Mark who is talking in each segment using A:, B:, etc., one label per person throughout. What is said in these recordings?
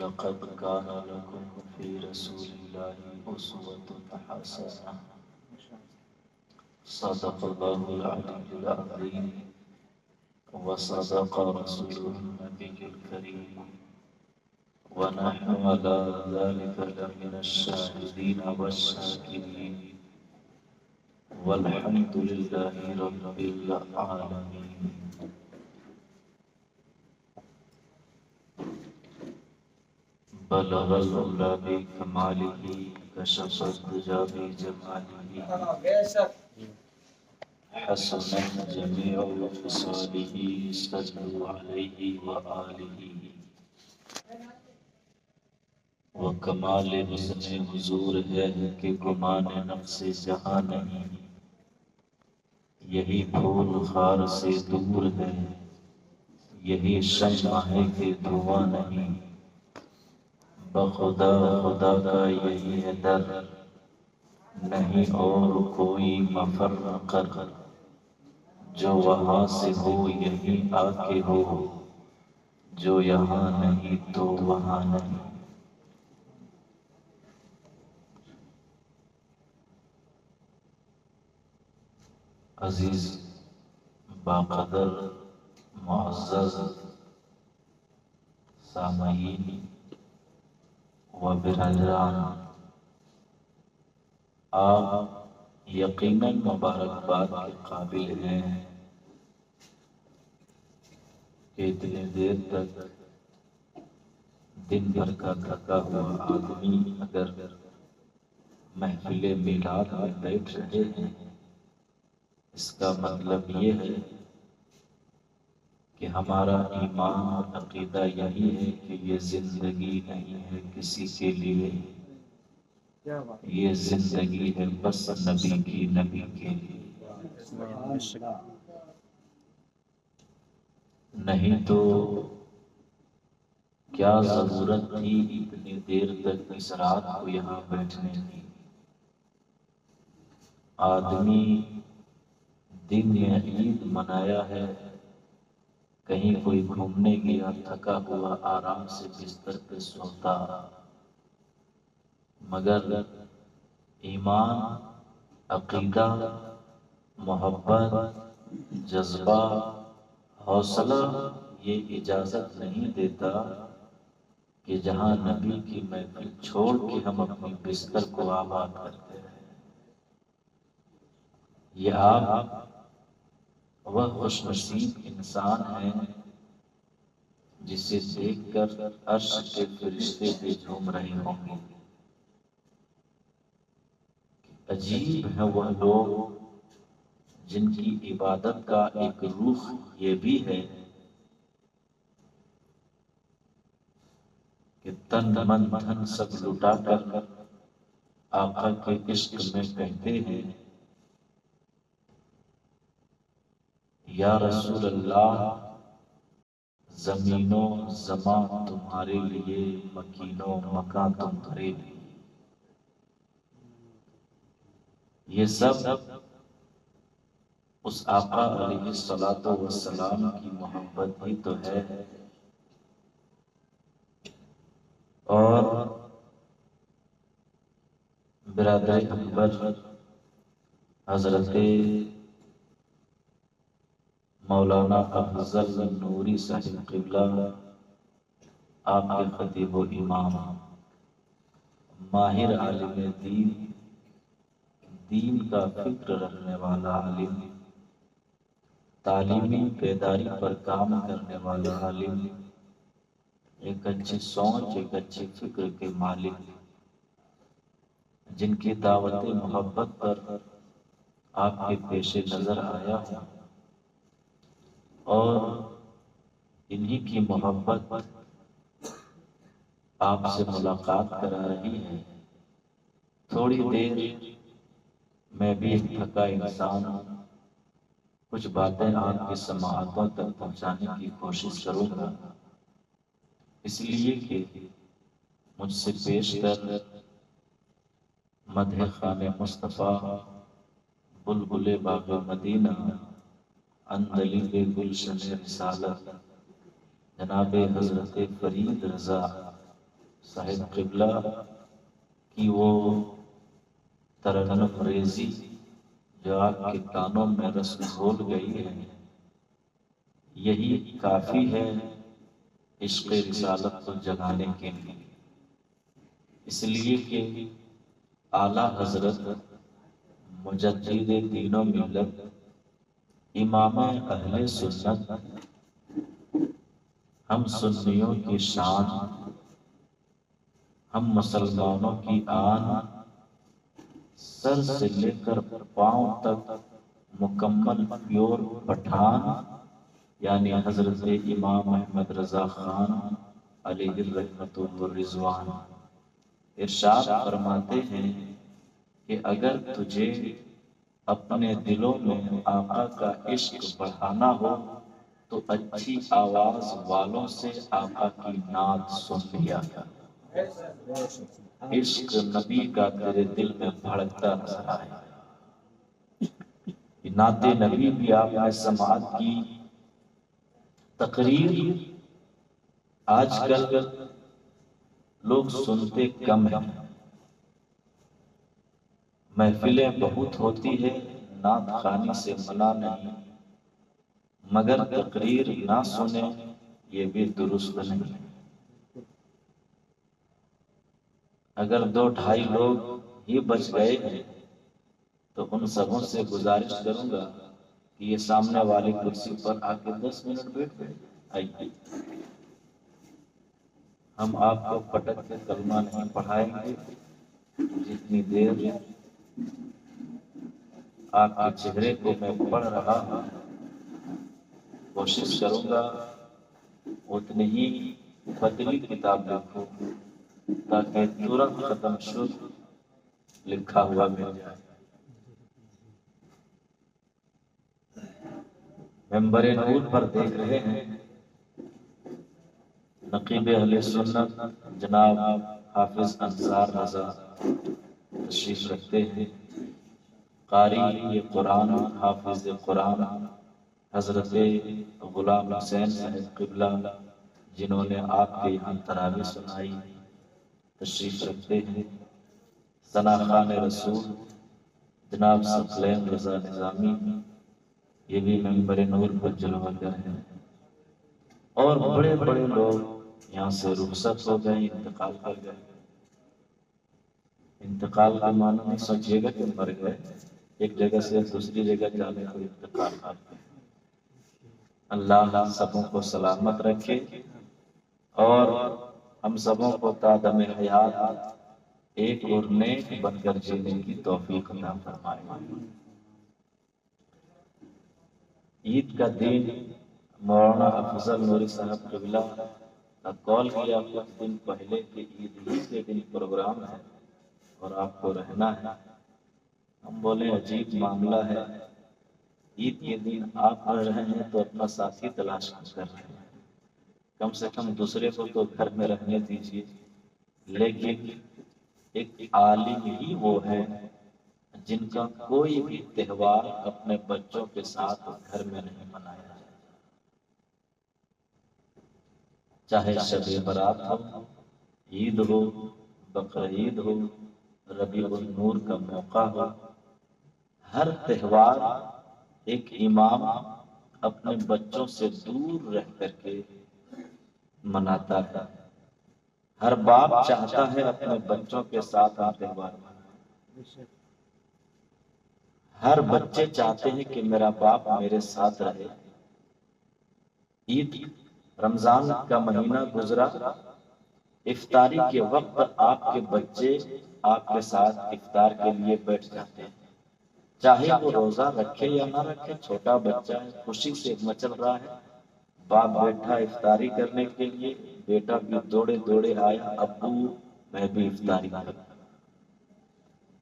A: لقد كان لكم في رسول الله أسوة حسنة صدق الله العلي العظيم وصدق رسوله النبي الكريم ونحن على ذلك لمن الشاهدين والشاكرين والحمد لله رب العالمين. بلغ العلا بكماله كشف الدجى بجماله حسنت جميع خصاله صلوا عليه وآله. وکمال حسن حضور ہے کہ گمان نفس جہاں نہیں، یہی پھول خار سے دور ہے، یہی شمع ہے کہ دھواں نہیں. بخدا خدا کا یہی ہے در، نہیں اور کوئی مفر کر. جو وہاں سے ہو یہی آ کے ہو، جو یہاں نہیں تو وہاں نہیں. عزیز باقدر معزز سامعین و برادران، آپ یقیناً مبارکباد کے قابل ہیں کہ اتنی دیر تک دن بھر کا تھکا ہوا آدمی اگر محفل میلاد میں بیٹھ رہے ہیں، اس کا مطلب یہ ہے کہ ہمارا ایمان اور عقیدہ یہی ہے کہ یہ زندگی نہیں ہے کسی کے لیے، یہ زندگی ہے بس نبی کی، نبی کے لیے. نہیں تو کیا ضرورت تھی اتنی دیر تک اس رات کو یہاں بیٹھنے کی. آدمی دن میں عید منایا ہے، کہیں کوئی گھومنے گیا تھکا ہوا آرام سے بستر پہ سوتا، مگر ایمان، عقیدہ، محبت، جذبہ، حوصلہ یہ اجازت نہیں دیتا کہ جہاں نبی کی محفل چھوڑ کے ہم اپنی بستر کو آباد کرتے ہیں. یہ آپ وہ خوش نصیب انسان ہیں جسے دیکھ کر عرش کے فرشتے بھی جھوم رہے ہوں گے. عجیب ہے وہ لوگ جن کی عبادت کا ایک روح یہ بھی ہے کہ تن من دھن سب لٹا کر آقا کے عشق میں کہتے ہیں یا رسول اللہ، زمین و زمان تمہارے لیے، مکین و مکان تمہارے لیے. یہ سب اس آقا علیہ الصلوۃ والسلام کی محبت ہی تو ہے. اور برادر اکبر حضرت مولانا افضل نوری صاحب قبلہ، آپ کے خطیب و امام، ماہر عالم دین، دین کا فکر رکھنے والا عالم، تعلیمی بیداری پر کام کرنے والا عالم، ایک اچھی سوچ، ایک اچھی فکر کے مالک، جن کی دعوت محبت پر آپ کے پیش نظر آیا ہوں اور انہی کی محبت آپ سے ملاقات کرا رہی ہے. تھوڑی دیر میں بھی ایک تھکا انسان ہوں، کچھ باتیں آپ کی سماعتوں تک پہنچانے کی کوشش کروں گا، اس لیے کہ مجھ سے پیش کر مدح خان مصطفیٰ، بلبل باغ مدینہ، اندلیب گلشن رسالت، جناب حضرت فرید رضا صاحب قبلہ کی وہ ترنم ریزی جو آپ کے کانوں میں رس گھول گئی ہے، یہی کافی ہے عشق رسالت کو جگانے کے لیے، اس لیے کہ اعلیٰ حضرت مجدد دین و ملت امام اہل سنت ہم سنیوں کی شان، ہم مسلمانوں کی آن، سر سے لے کر پاؤں تک مکمل پیور پٹھان، یعنی حضرت امام احمد رضا خان علیہ الرحمۃ والرضوان ارشاد فرماتے ہیں کہ اگر تجھے اپنے دلوں میں آقا کا عشق بڑھانا ہو تو اچھی آواز والوں سے آقا کی نعت سن لیا کر۔ عشق نبی کا تیرے دل میں بھڑکتا نظر آئے، نعت نبی بھی آپ نے سماعت کی۔ تقریر آج کل لوگ سنتے کم ہیں، محفلیں بہت ہوتی ہے، نعت خوانی سے منع نہیں، مگر تقریر نہ سنیں یہ بھی درست نہیں۔ اگر 2-2.5 لوگ ہی بچ گئے ہیں تو ان سبوں سے گزارش کروں گا کہ یہ سامنے والی کرسی پر آ کے 10 منٹ بیٹھ گئے، آئیے ہم آپ کو پٹک کے کلمہ نہیں پڑھائیں گے، جتنی دیر آپ کے چہرے کو میں پڑھ رہا ہوں کوشش کروں گا اتنی ہی پتلی کتاب لکھوں تاکہ ترنت ختم شد لکھا ہوا مل جائے۔ ممبر نور پر دیکھ رہے ہیں نقیب اہل سنت جناب حافظ انصار رضا تشریف رکھتے ہیں، قاری قرآن حافظ قرآن حضرت غلام حسین صاحب قبلہ جنہوں نے آپ کے یہاں تراویح سنائی تشریف رکھتے ہیں، ثنا خان رسول جناب ثقلین رضا نظامی یہ بھی ممبر نور پر جلوہ گر ہیں، اور بڑے بڑے لوگ یہاں سے رخصت ہو گئے، انتقال کر گئے۔ انتقال کا معنی نہیں سوچیے گا کہ مر گئے، ایک جگہ سے دوسری جگہ جانے کو انتقال کرتے ہیں۔ اللہ سبوں کو سلامت رکھے اور ہم سبوں کو تا دم حیات ایک اور نیک بن کر جینے کی توفیق عطا فرمائے۔ عید کا دن مولانا افضل نوری صاحب قبلہ کا کال کیا کچھ دن پہلے کہ عید ہی کے دن پروگرام ہے اور آپ کو رہنا ہے۔ ہم بولے عجیب معاملہ ہے، عید کے دن آپ رہ رہے ہیں تو اپنا ساتھی تلاش کر رہے ہیں، کم سے کم دوسرے کو تو گھر میں رہنے دیجیے۔ لیکن ایک عالم ہی وہ ہے جن کا کوئی بھی تہوار اپنے بچوں کے ساتھ گھر میں نہیں منایا جائے، چاہے شب برات ہو، عید ہو، بقرعید ہو، ربیع النور کا موقع ہو، ہر تہوار ایک امام اپنے بچوں سے دور رہ کر کے مناتا ہے۔ ہر باپ چاہتا ہے اپنے بچوں کے ساتھ تہوار منائے، ہر بچے چاہتے ہیں کہ میرا باپ میرے ساتھ رہے۔ عید رمضان کا مہینہ گزرا، افطاری کے وقت آپ کے بچے آپ کے ساتھ افطار کے لیے بیٹھ جاتے ہیں، چاہے وہ روزہ رکھے یا نہ رکھے، چھوٹا بچہ ہے خوشی سے مچل رہا ہے، باپ بیٹھا افطاری کرنے کے لیے، بیٹا بھی دوڑے دوڑے آیا، ابو میں بھی افطاری کروں۔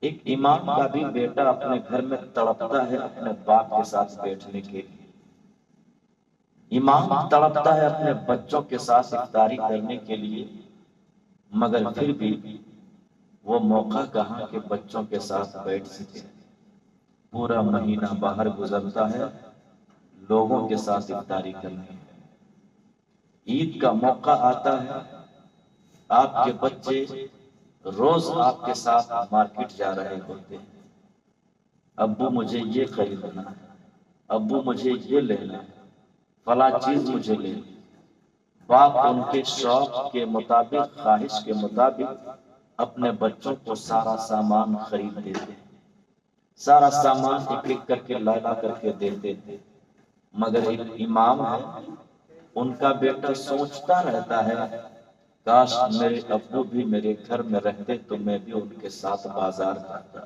A: ایک امام کا بھی بیٹا اپنے گھر میں تڑپتا ہے اپنے باپ کے ساتھ بیٹھنے کے لیے، امام تڑپتا ہے اپنے بچوں کے ساتھ افطاری کرنے کے لیے، مگر پھر بھی وہ موقع کہاں کہ بچوں کے ساتھ بیٹھ سکے۔ پورا مہینہ باہر گزرتا ہے لوگوں کے ساتھ افطاری کرنے، عید کا موقع آتا ہے آپ کے بچے روز آپ کے ساتھ مارکیٹ جا رہے ہوتے ہیں، ابو مجھے یہ خریدنا ہے، ابو مجھے یہ لینا ہے، فلاں چیز مجھے لینی۔ باپ ان کے شوق کے مطابق، خواہش کے مطابق اپنے بچوں کو سارا سامان خرید دیتے ہیں، سارا سامان ایک ایک کر کے لا کر کے دیتے تھے۔ مگر ایک امام ہے، ان کا بیٹا سوچتا رہتا ہے کاش میرے ابو بھی میرے گھر میں رہتے تو میں بھی ان کے ساتھ بازار جاتا۔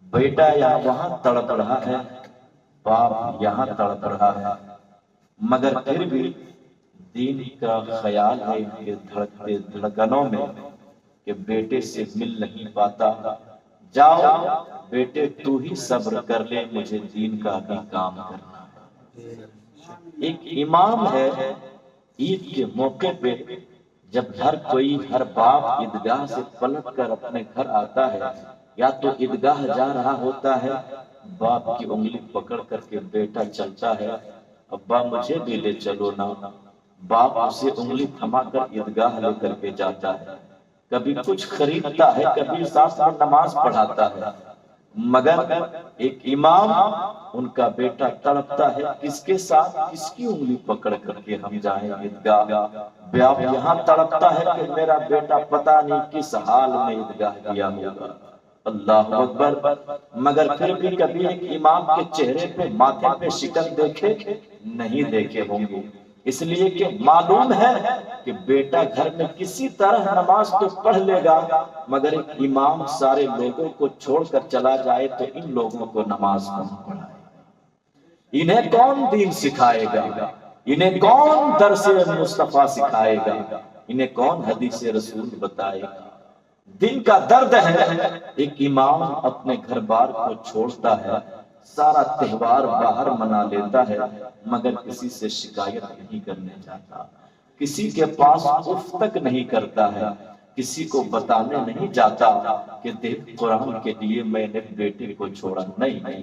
A: بیٹا یہاں وہاں تڑپ رہا ہے، باپ یہاں تڑپ رہا ہے، مگر پھر بھی دین کا خیال ہے ان کے دھڑکتے دھڑکنوں میں کہ بیٹے سے مل نہیں پاتا، جاؤ بیٹے تو ہی صبر کر لے، مجھے دین کا بھی کام کرنا ہے۔ ایک امام ہے، عید کے موقع پہ جب ہر کوئی، ہر باپ عیدگاہ سے پلٹ کر اپنے گھر آتا ہے، یا تو عیدگاہ جا رہا ہوتا ہے، باپ کی انگلی پکڑ کر کے بیٹا چلتا ہے، ابا مجھے بھی لے چلو نا، باپ اسے انگلی تھما کر عیدگاہ لے کر کے جاتا ہے، کبھی کچھ خریدتا ہے، کبھی ساتھ میں نماز پڑھاتا ہے، مگر ایک امام، ان کا بیٹا تڑپتا ہے کس کے ساتھ، کس کی انگلی پکڑ کر کے ہم جائیں عیدگاہ؟ باپ یہاں تڑپتا ہے کہ میرا بیٹا پتہ نہیں کس حال میں عیدگاہ گیا ہوگا۔ اللہ اکبر۔ مگر پھر بھی کبھی ایک امام کے چہرے پہ، ماتھے پہ شکن دیکھے نہیں دیکھے ہوں گے، اس لیے کہ معلوم ہے کہ بیٹا گھر میں کسی طرح نماز تو پڑھ لے گا، مگر ایک امام سارے لوگوں کو چھوڑ کر چلا جائے تو ان لوگوں کو نماز کون پڑھائے؟ انہیں کون دین سکھائے گا؟ انہیں کون درس مصطفیٰ سکھائے گا؟ انہیں کون حدیث رسول بتائے گا؟ دن کا درد ہے، ایک امام اپنے گھر بار کو چھوڑتا ہے، سارا تہوار باہر منا لیتا ہے، مگر کسی سے شکایت نہیں کرنے جاتا، کسی کے پاس اف تک نہیں کرتا ہے، کسی کو بتانے نہیں جاتا کہ دیکھ قرآن کے لیے میں نے بیٹے کو چھوڑا، نہیں،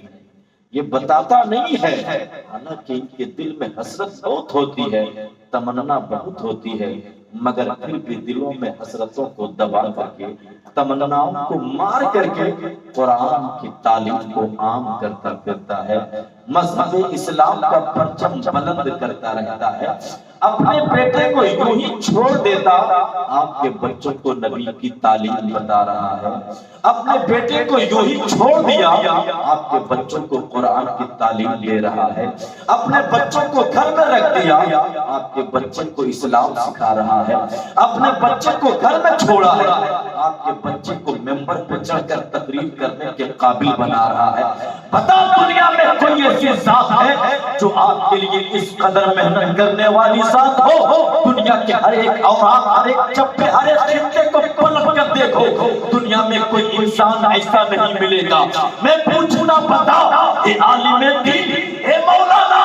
A: یہ بتاتا نہیں ہے، حالانکہ ان کے دل میں حسرت بہت ہوتی ہے، تمنا بہت ہوتی ہے، مگر پھر بھی دلوں میں حسرتوں کو دبا کر کے، تمناؤں کو مار کر کے قرآن کی تعلیم کو عام کرتا پھرتا ہے، مذہب اسلام کا پرچم بلند کرتا رہتا ہے، اپنے بیٹے کو یوں ہی چھوڑ دیتا، آپ کے بچوں کو نبی کی تعلیم بتا رہا ہے، اپنے بیٹے کو یوں ہی چھوڑ دیا، آپ کے بچوں کو قرآن کی تعلیم دے رہا ہے، اپنے بچوں کو گھر میں رکھ دیا، آپ کے بچے کو اسلام سکھا رہا ہے، اپنے بچے کو گھر میں چھوڑا ہے، آپ کے بچے کو ممبر پہ چڑھ کر تقریر کرنے کے قابل بنا رہا ہے۔ بتا دنیا میں کوئی ایسی ذات ہے جو آپ کے لیے اس قدر محنت کرنے والی ذات ہو؟ دنیا کے ہر ایک اوراق، ہر ایک چپے، ہر ایک خطے کو پلٹ کر دیکھو، دنیا میں کوئی انسان ایسا نہیں ملے گا۔ میں پوچھنا بتا، اے عالم دین، اے مولانا،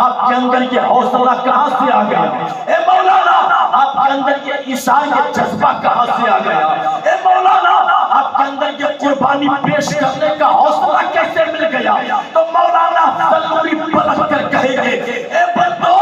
A: آپ کے اندر یہ حوصلہ کہاں سے آ گیا؟ اے مولانا، آپ کے اندر یہ عیسائی جذبہ کہاں سے آ گیا؟ اے مولانا، آپ کے اندر یہ قربانی پیش کرنے کا حوصلہ کیسے مل گیا؟ تو مولانا ضروری پلٹ کر کہیں گے، اے بندو،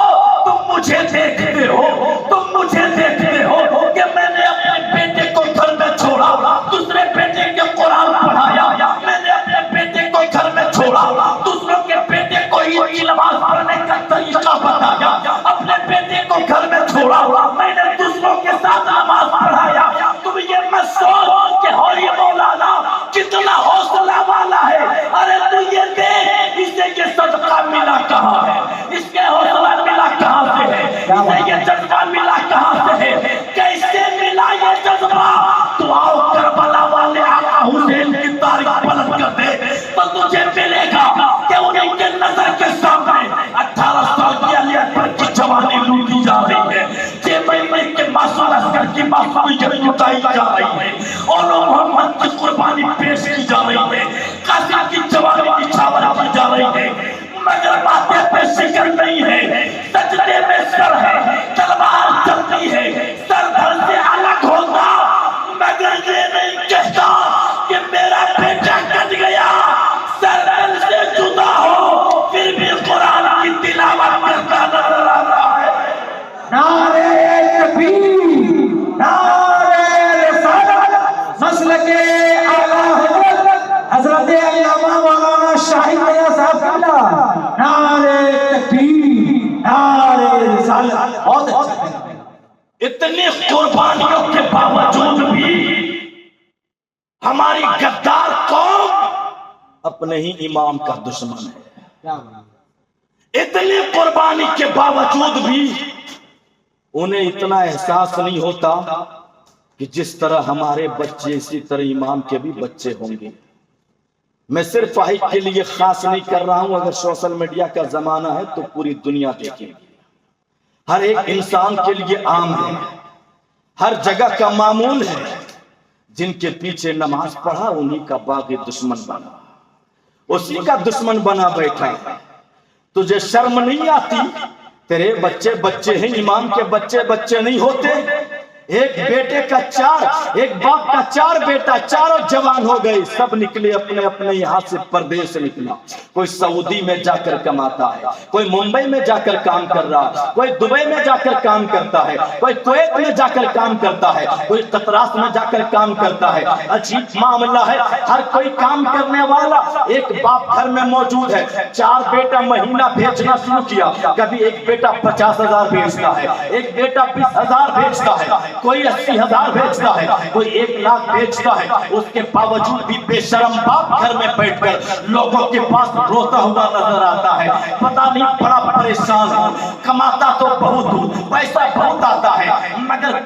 A: تم مجھے دیکھتے ہو، تم مجھے دیکھتے ہو کہ میں نے اپنے بیٹے کو گھر میں چھوڑا، دوسرے بیٹے کے قرآن پڑھایا، میں نے اپنے بیٹے کو گھر میں چھوڑا، دوسروں کے بیٹے کو عید کی نماز پڑھنے کا طریقہ بتایا، اپنے بیٹے کو گھر میں چھوڑا، میں نے دوسروں کے ساتھ نماز پڑھایا۔ تم یہ مت سوچ کہ ہوئی مولانا کتنا حوصلہ والا ہے، ارے تو یہ دیکھ اسے یہ صدقہ ملا کہاں ہے، اس کے حوصلہ ملا کہاں سے ہے، اسے یہ جذبہ ملا کہاں سے ہے، کیسے ملا یہ جذبہ؟ تو آؤ کربلا والے آقا حسین کی تاریخ پلٹ کر دے تو تجھے ملے گا کہ انہیں کے نظر کے سامنے 18 سال کی علی اکبر کی جوانی لوٹی جا رہی ہے، جیبین کے معصوم عسکر کی معصومیت لٹائی جا رہی ہے، اور محمد کی قربانی پیش کی جا رہی ہے، قاسم کی جوانی نچھاور کی جا رہی ہے، مگر ماتھے پہ شکر نہیں ہے، سجدے میں سر ہے، تلوار چلتی ہے، سر دھر سے الگ ہوتا، مگر یہ نہیں کہتا کہ میرا بیٹا کٹ گیا، سر دھر سے جدا ہو، پھر بھی قرآن کی تلاوت کرتا نظر آ رہا ہے۔ نعرہ تکبیر، نعرہ
B: مسلک اعلیٰ حضرت حضرت علامہ مولانا شاہد میاں صاحب قبلہ، نعرہ تکبیر، نعرہ رسالت. بہت اچھا.
C: اتنی قربانیوں کے باوجود بھی ہماری غدار قوم اپنے ہی امام کا دشمن ہے. اتنی قربانی کے باوجود بھی انہیں اتنا احساس نہیں ہوتا کہ جس طرح ہمارے بچے اسی طرح امام کے بھی بچے ہوں گے. میں صرف فائق کے لیے خاص نہیں کر رہا ہوں، اگر سوشل میڈیا کا زمانہ ہے تو پوری دنیا دیکھیں گے. ہر ایک انسان کے لیے عام ہے، ہر جگہ کا معمول ہے. جن کے پیچھے نماز پڑھا انہی کا باغی دشمن بنا، اسی کا دشمن بنا بیٹھا. تجھے شرم نہیں آتی؟ تیرے بچے بچے ہیں، امام کے بچے بچے نہیں ہوتے. ایک بیٹے کا ایک باپ کا 4 بیٹا، چاروں جوان ہو گئے، سب نکلے اپنے اپنے یہاں سے پردیس نکلا. کوئی سعودی میں جا کر کماتا ہے، کوئی ممبئی میں جا کر کام کر رہا ہے، کوئی دبئی میں جا کر کام کرتا ہے، کوئی کویت میں جا کر کام کرتا ہے، کوئی قطراس میں جا کر کام کرتا ہے. عجیب معاملہ ہے، ہر کوئی کام کرنے والا. ایک باپ گھر میں موجود ہے، 4 بیٹا مہینہ بھیجنا شروع کیا. کبھی ایک بیٹا 50,000 بھیجتا ہے، ایک بیٹا 20,000 بھیجتا ہے، کوئی 80,000 بھیجتا ہے، کوئی 1,00,000 بھیجتا ہے. اس کے باوجود بھی بے شرم باپ گھر میں بیٹھ کر لوگوں کے پاس روتا ہوا نظر آتا ہے. پتہ نہیں بڑا پریشان ہوں، کماتا تو بہت ہوں، پیسہ بہت آتا ہے، مگر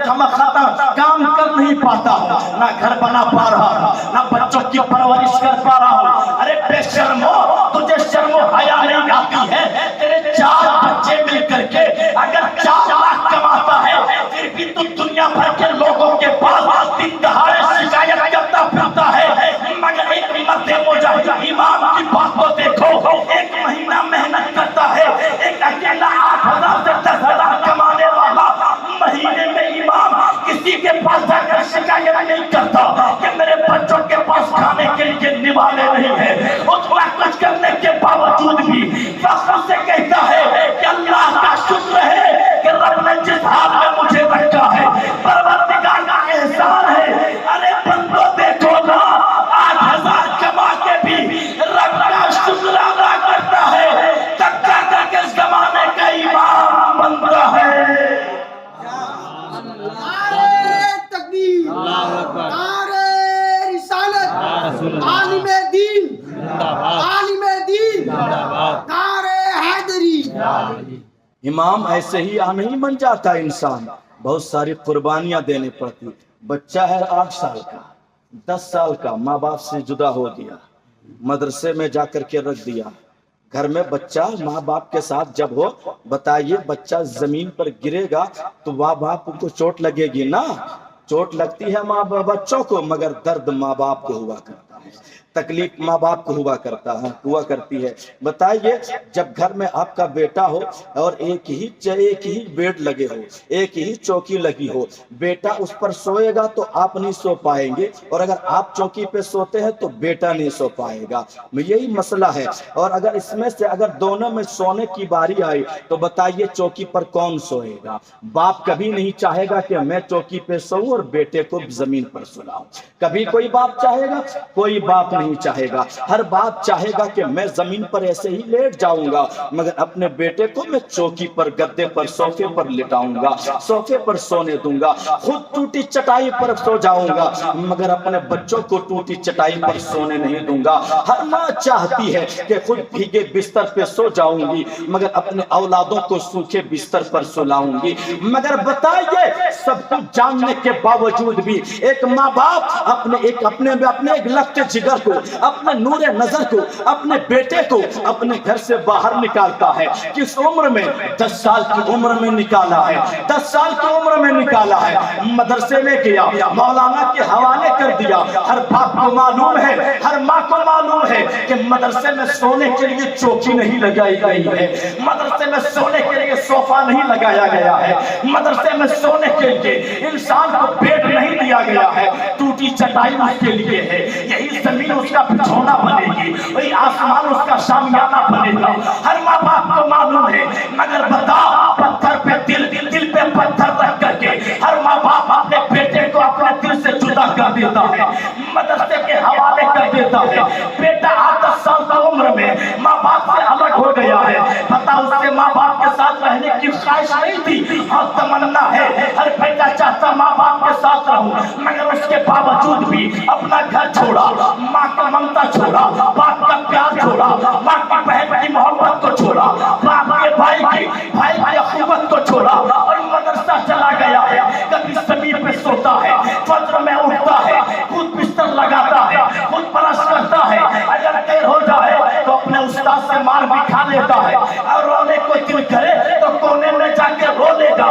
C: کام کر نہیں پاتا ہوں، نہ گھر بنا پا رہا ہوں، نہ بچوں کی پرورش کر پا رہا ہوں. ارے بے شرم ہو، تجھے شرم و حیا نہیں آتی ہے؟ تیرے 4 بچے مل کر کے اگر 4 لاکھ کماتا ہے پھر بھی تو دنیا بھر کے لوگوں کے پاس دن دہاڑے شکایت کرتا پھرتا ہے. مگر ایک مرد مجاہد امام کی بات کو دیکھو، ایک مہینہ محنت کرتا ہے، ایک اکیلا 8,000 سے 10,000 کمانے والا مہینے میں امام کسی کے پاس جا کر شکایت نہیں کرتا کہ میرے بچوں کے پاس کھانے کے لیے نوالے نہیں ہیں. اتنا کچھ کرنے کے باوجود بھی فخر سے کہتا ہے کہ اللہ کا شکر ہے کہ رب نے جس حال میں مجھے رکھا ہے، پروردگار کا احسان ہے. ارے بندو دیکھو نا، 8,000 کما کے بھی رب کا شکر ادا کرتا ہے، تکا کر کے زمانے کا امام بنتا ہے.
D: نعرہ تکبیر، نعرہ رسالت، عالم دین، عالم دین، نعرہ حیدری.
C: امام ایسے ہی نہیں بن جاتا انسان، بہت ساری قربانیاں دینے پڑتی. بچہ ہے 8 سال کا، 10 سال کا، ماں باپ سے جدا ہو گیا، مدرسے میں جا کر کے رکھ دیا. گھر میں بچہ ماں باپ کے ساتھ جب ہو، بتائیے بچہ زمین پر گرے گا تو ماں باپ کو چوٹ لگے گی نا؟ چوٹ لگتی ہے ماں بچوں کو، مگر درد ماں باپ کو ہوا کرتا ہے، تکلیف ماں باپ کو ہوا کرتی ہے. بتائیے جب گھر میں آپ کا بیٹا ہو اور ایک ہی بیڈ لگے ہو، ایک ہی چوکی لگی ہو، بیٹا اس پر سوئے گا تو آپ نہیں سو پائیں گے، اور اگر آپ چوکی پہ سوتے ہیں تو بیٹا نہیں سو پائے گا. یہی مسئلہ ہے. اور اگر اس میں سے اگر دونوں میں سونے کی باری آئی تو بتائیے چوکی پر کون سوئے گا؟ باپ کبھی نہیں چاہے گا کہ میں چوکی پہ سوؤں اور بیٹے کو زمین پر سلاؤں. کبھی کوئی باپ چاہے گا؟ کوئی باپ نہیں چاہے گا. ہر باپ چاہے گا کہ میں زمین پر ایسے ہی لیٹ جاؤں گا، مگر اپنے بیٹے کو میں چوکی پر، گدے پر، صوفے پر لٹاؤں گا، صوفے پر سونے دوں گا. خود ٹوٹی چٹائی پر سو جاؤں گا، مگر اپنے بچوں کو ٹوٹی چٹائی پر سونے نہیں دوں گا. ہر ماں چاہتی ہے کہ خود بھیگے بستر پہ سو جاؤں گی، مگر اپنے اولادوں کو سوکھے بستر پر سلاؤں گی. مگر بتائیے سب کچھ جاننے کے باوجود بھی ایک ماں باپ اپنے ایک لگتے جگر کو، اپنے نور نظر کو، اپنے بیٹے کو اپنے گھر سے باہر نکالتا ہے. کس عمر میں؟ 10 سال کی عمر میں نکالا ہے، 10 سال کی عمر میں نکالا ہے. مدرسے میں گیا، مولانا کے حوالے کر دیا. ہر باپ کو معلوم ہے، ہر ماں کو معلوم ہے کہ مدرسے میں سونے کے لیے چوکی نہیں لگائی گئی ہے، مدرسے میں سونے کے لیے صوفہ نہیں لگایا گیا ہے، مدرسے میں سونے کے لیے انسان کو بیڈ نہیں دیا گیا ہے. ٹوٹی چٹائی اس کے لیے ہے. یہی زمین اس کا بچھونا بنے گی، وہی آسمان اس کا شامیانہ بنے گا. ہر ماں باپ کو معلوم ہے. مگر بتا، پتھر پہ دل پہ پتھر رکھ کر کے ہر ماں باپ اپنے بیٹے کو اپنے دل سے زندہ کر دیتا ہے، مدرسے کے حوالے کر دیتا ہے۔ بیٹا 10 سال کی عمر میں ماں باپ سے الگ ہو گیا ہے، پتا اس سے ماں باپ کے ساتھ رہنے کی خواہش نہیں تھی، ہاں تمنا ہے، ہر بیٹا چاہتا ماں باپ کے ساتھ رہوں، مگر اس کے باوجود بھی اپنا گھر چھوڑا، ماں کا ممتا چھوڑا، باپ کا پیار چھوڑا، ماں کی بہن کی محبت کو چھوڑا، باپ کے بھائی کی اخوت کو چھوڑا اور مدرسہ چلا گیا ہے۔ کبھی زمین پہ سوتا ہے، فجر میں اٹھتا ہے، خود بستر لگاتا ہے، خود برش کرتا ہے، اگر دیر ہو جائے تو اپنے استاد سے مار بھی کھا لیتا ہے، اور رونے کو دل کرے تو کونے میں جا کے رو لے گا،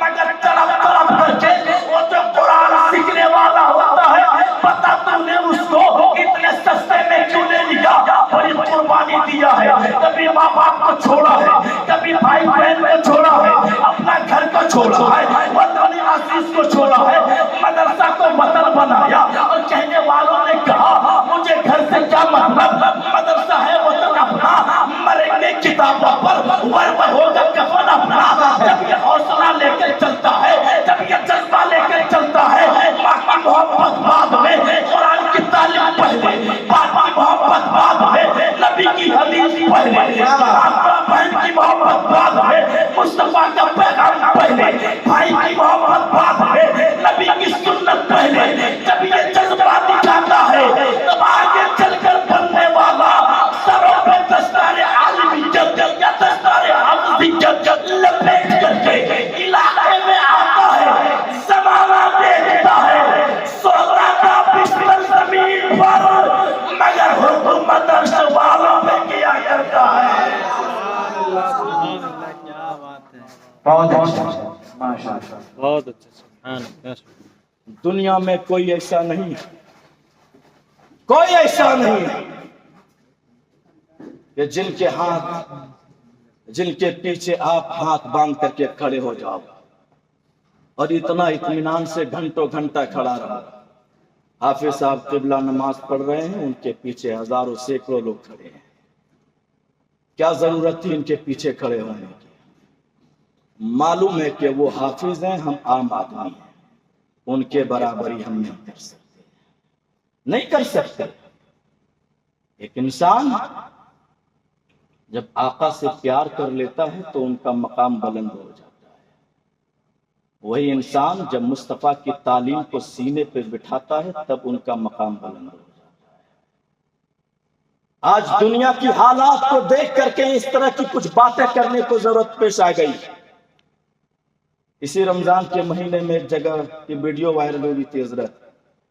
C: مگر تڑپ تڑپ کر کے وہ جو قرآن سیکھنے والا ہوتا ہے، پتا تم نے اس کو اتنے سستے میں کیوں لے لیا، بڑی قربانی دیا ہے، کبھی ماں باپ کو چھوڑا ہے، کبھی بھائی بہن کو چھوڑا ہے، اپنا گھر کو چھوڑا ہے، وطن عزیز کو چھوڑا ہے، مدرسہ کو وطن بنایا، اور کہنے والوں نے کہا مجھے گھر سے کیا مطلب، مدرسہ ہے وطن اپنا، مریں گے کتابوں پر، ورد ہوگا کفن اپنا۔ جب یہ حوصلہ لے کر چلتا ہے، جب یہ جذبہ لے کر چلتا ہے، ماں کی محبت بعد میں، قرآن کی تعلیم پہلے، باپ کی محبت بعد میں، نبی کی حدیث پہلے، بہن کی محبت بعد میں، مصطفیٰ کا پیغام پہلے، بھائی کی محبت بعد میں، نبی کی سنت پہلے۔ جب یہ جذبہ دکھاتا ہے تب آگے چل کر بننے والا سروں پہ دستار عالمیت یا دستار حافظیت لپیٹ کر کے علاقے میں آتا ہے، زمانہ دیکھتا ہے، سوتا کا بستر زمین پر، مگر حکم مدرسہ والوں پہ کیا کرتا ہے۔
B: بہت اچھا، ماشاءاللہ،
E: بہت اچھا، سبحان اللہ۔
C: دنیا میں کوئی ایسا نہیں، کوئی ایسا نہیں کہ جن کے ہاتھ، جن کے پیچھے آپ ہاتھ باندھ کر کے کھڑے ہو جاؤ اور اتنا اطمینان سے گھنٹوں گھنٹہ کھڑا رہا۔ حافظ صاحب قبلہ نماز پڑھ رہے ہیں، ان کے پیچھے ہزاروں سینکڑوں لوگ کھڑے ہیں، کیا ضرورت تھی ان کے پیچھے کھڑے ہونے کی؟ معلوم ہے کہ وہ حافظ ہیں، ہم عام آدمی ہیں، ان کے برابری ہم نہیں کر سکتے، نہیں کر سکتے۔ ایک انسان جب آقا سے پیار کر لیتا ہے تو ان کا مقام بلند ہو جاتا ہے، وہی انسان جب مصطفیٰ کی تعلیم کو سینے پہ بٹھاتا ہے تب ان کا مقام بلند ہو جاتا ہے۔ آج دنیا کی حالات کو دیکھ کر کے اس طرح کی کچھ باتیں کرنے کو ضرورت پیش آ گئی۔ اسی رمضان کے مہینے میں ایک جگہ کی ویڈیو وائرل ہوئی تھی حضرت،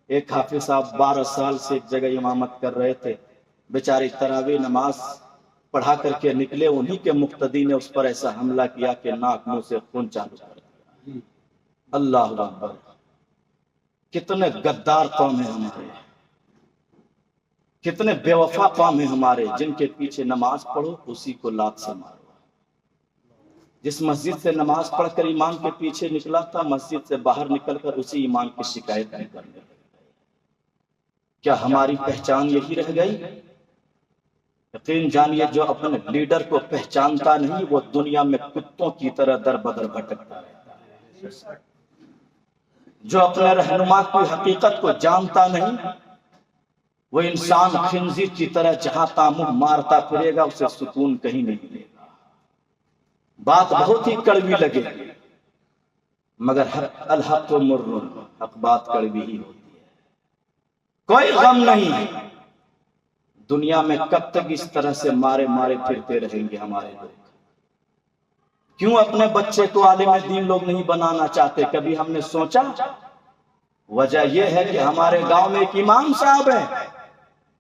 C: ایک حافظ صاحب 12 سال سے ایک جگہ امامت کر رہے تھے، بیچارے تراویح نماز پڑھا کر کے نکلے، انہی کے مقتدی نے اس پر ایسا حملہ کیا کہ ناک منہ سے خون چالو کر دیا۔ اللہ اکبر، کتنے غدار قوم ہیں ہمارے، کتنے بے وفا قوم ہیں ہمارے، جن کے پیچھے نماز پڑھو اسی کو لات سے مارو۔ جس مسجد سے نماز پڑھ کر امام کے پیچھے نکلا تھا، مسجد سے باہر نکل کر اسی امام کی شکایت نہیں کرنے لگے۔ کیا ہماری پہچان یہی رہ گئی؟ یقین جانیے جو اپنے لیڈر کو پہچانتا نہیں وہ دنیا میں کتوں کی طرح در بدر بھٹکتا رہتا ہے۔ جو اپنے رہنما کی حقیقت کو جانتا نہیں وہ انسان خنزیر کی طرح جہاں تامہ مارتا پھرے گا، اسے سکون کہیں نہیں ملے گا۔ بات بہت ہی کڑوی لگے مگر الحق مر، حق بات کڑوی ہی ہوتی ہے۔ کوئی غم نہیں، دنیا میں کب تک اس طرح سے مارے مارے پھرتے رہیں گے ہمارے لوگ؟ کیوں اپنے بچے کو عالم دین لوگ نہیں بنانا چاہتے؟ کبھی ہم نے سوچا؟ وجہ یہ ہے کہ ہمارے گاؤں میں ایک امام صاحب ہیں،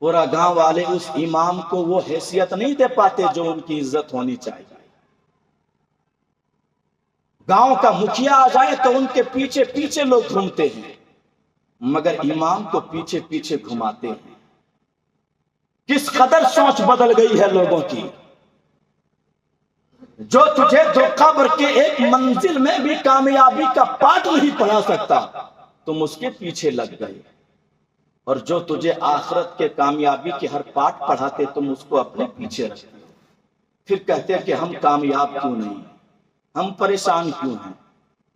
C: پورا گاؤں والے اس امام کو وہ حیثیت نہیں دے پاتے جو ان کی عزت ہونی چاہیے۔ گاؤں کا مکھیا آ جائے تو ان کے پیچھے پیچھے لوگ گھومتے ہیں، مگر امام کو پیچھے پیچھے گھماتے ہیں۔ کس قدر سوچ بدل گئی ہے لوگوں کی۔ جو تجھے دو قبر کے ایک منزل میں بھی کامیابی کا پاٹ نہیں پڑھا سکتا تم اس کے پیچھے لگ گئے، اور جو تجھے آخرت کے کامیابی کے ہر پاٹ پڑھاتے تم اس کو اپنے پیچھے رکھتے ہو، پھر کہتے ہیں کہ ہم کامیاب کیوں نہیں، ہم پریشان کیوں ہیں۔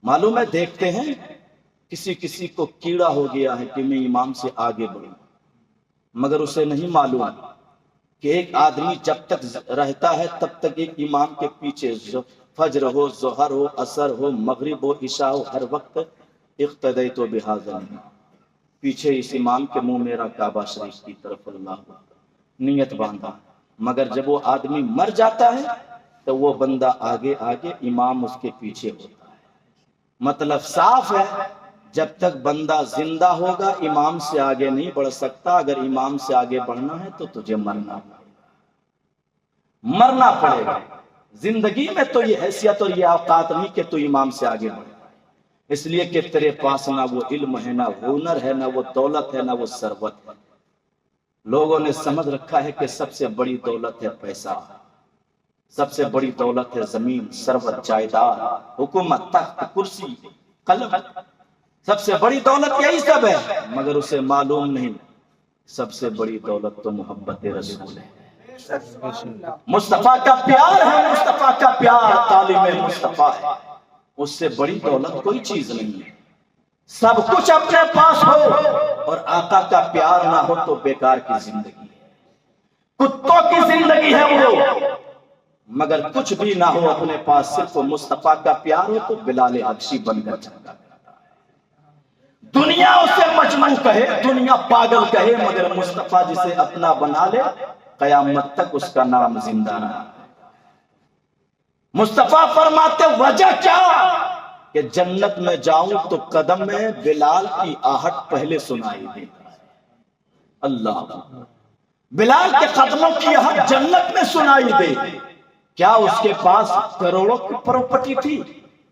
C: معلوم ہے دیکھتے ہیں کسی کسی کو کیڑا ہو گیا ہے کہ میں امام سے آگے بڑھوں، مگر اسے نہیں معلوم کہ ایک آدمی جب تک رہتا ہے تب تک ایک امام کے پیچھے فجر ہو، ظہر ہو، عصر ہو، مغرب ہو، عشاء ہو، ہر وقت اقتدیت بہذا، پیچھے اس امام کے منہ میرا کعبہ شریف کی طرف اللہ نیت باندھا۔ مگر جب وہ آدمی مر جاتا ہے تو وہ بندہ آگے آگے، امام اس کے پیچھے ہوتا ہے۔ مطلب صاف ہے، جب تک بندہ زندہ ہوگا امام سے آگے نہیں بڑھ سکتا۔ اگر امام سے آگے بڑھنا ہے تو تجھے مرنا پڑے گا۔ زندگی میں تو یہ حیثیت اور یہ اوقات نہیں کہ تو امام سے آگے بڑھے، اس لیے کہ تیرے پاس نہ وہ علم ہے، نہ ہنر ہے، نہ وہ دولت ہے، نہ وہ ثروت ہے۔ لوگوں نے سمجھ رکھا ہے کہ سب سے بڑی دولت ہے پیسہ، سب سے بڑی دولت ہے زمین، ثروت، جائیداد، حکومت، تخت، کرسی، قلم، سب سے بڑی دولت یہی سب ہے۔ مگر اسے معلوم نہیں سب سے بڑی دولت تو محبت رسول ہے، مصطفیٰ کا پیار ہے، مصطفیٰ کا پیار تعلیم مصطفیٰ ہے۔ اس سے بڑی دولت کوئی چیز نہیں ہے۔ سب کچھ اپنے پاس ہو اور آقا کا پیار نہ ہو تو بیکار کی زندگی ہے، کتوں کی زندگی ہے وہ۔ مگر کچھ بھی نہ ہو اپنے پاس، صرف مصطفیٰ کا پیار ہو تو بلال حبشی بن کر چلتا ہے۔ دنیا اسے مجنون کہے، دنیا پاگل کہے، مگر مصطفیٰ جسے اپنا بنا لے قیامت تک اس کا نام زندہ رہا۔ مصطفیٰ فرماتے وجہ کیا کہ جنت میں جاؤں تو قدم میں بلال کی آہٹ پہلے سنائی دیتا ہے۔ اللہ، بلال کے قدموں کی آہٹ جنت میں سنائی دے۔ کیا اس کے پاس کروڑوں کی پراپرٹی تھی؟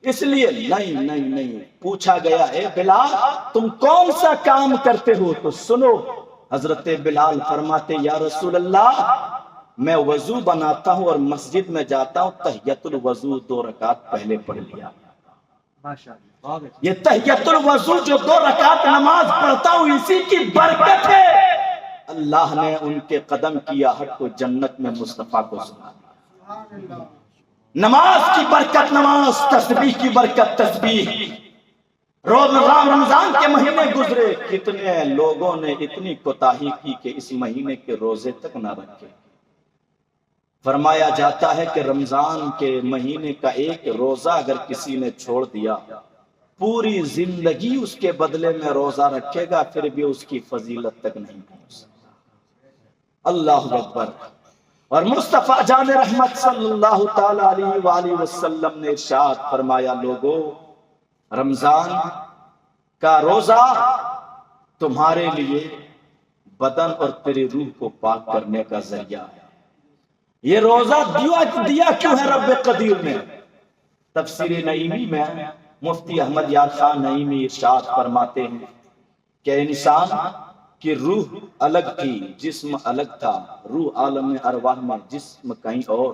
C: اس لیے نہیں پوچھا گیا، اے بلال تم کون سا کام کرتے ہو؟ تو سنو، حضرت بلال فرماتے یا رسول اللہ میں وضو بناتا ہوں اور مسجد میں جاتا ہوں، تحیت الوضو 2 رکعت پہلے پڑھ لیا۔ یہ تحیت الوضو جو 2 رکعت نماز پڑھتا ہوں اسی کی برکت ہے۔ اللہ نے ان کے قدم کی آہٹ کو جنت میں مصطفیٰ کو سنا دیا۔ نماز کی برکت نماز، تسبیح کی برکت تسبیح۔ رمضان کے مہینے گزرے، کتنے لوگوں نے اتنی کوتاہی کی کہ اس مہینے کے روزے تک نہ رکھے۔ فرمایا جاتا ہے کہ رمضان کے مہینے کا ایک روزہ اگر کسی نے چھوڑ دیا، پوری زندگی اس کے بدلے میں روزہ رکھے گا پھر بھی اس کی فضیلت تک نہیں پہنچ سکتا۔ اللہ اکبر۔ اور مصطفیٰ جان رحمت صلی اللہ تعالی علیہ وآلہ وسلم نے ارشاد فرمایا، لوگو رمضان کا روزہ تمہارے لیے بدن اور تیری روح کو پاک کرنے کا ذریعہ ہے۔ یہ روزہ دیا کیوں ہے رب قدیر نے؟ تفسیر نعیمی میں مفتی احمد یار خان نعیمی ارشاد فرماتے ہیں کہ انسان کی روح الگ تھی، جسم الگ تھا، روح عالم ارواح میں، جسم کہیں اور۔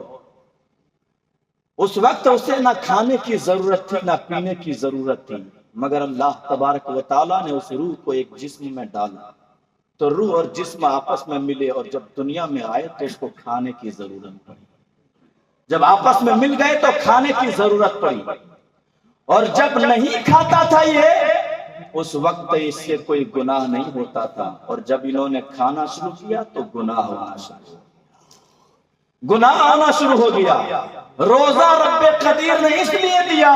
C: اس وقت اسے نہ کھانے کی ضرورت تھی نہ پینے کی ضرورت تھی، مگر اللہ تبارک و تعالیٰ نے اس روح کو ایک جسم میں ڈالا تو روح اور جسم آپس میں ملے، اور جب دنیا میں آئے تو اس کو کھانے کی ضرورت پڑی۔ جب آپس میں مل گئے تو کھانے کی ضرورت پڑی، اور جب نہیں کھاتا تھا یہ اس وقت اس سے کوئی گناہ نہیں ہوتا تھا، اور جب انہوں نے کھانا شروع کیا تو گناہ آنا شروع ہو گیا۔ روزہ رب قدیر نے اس لیے دیا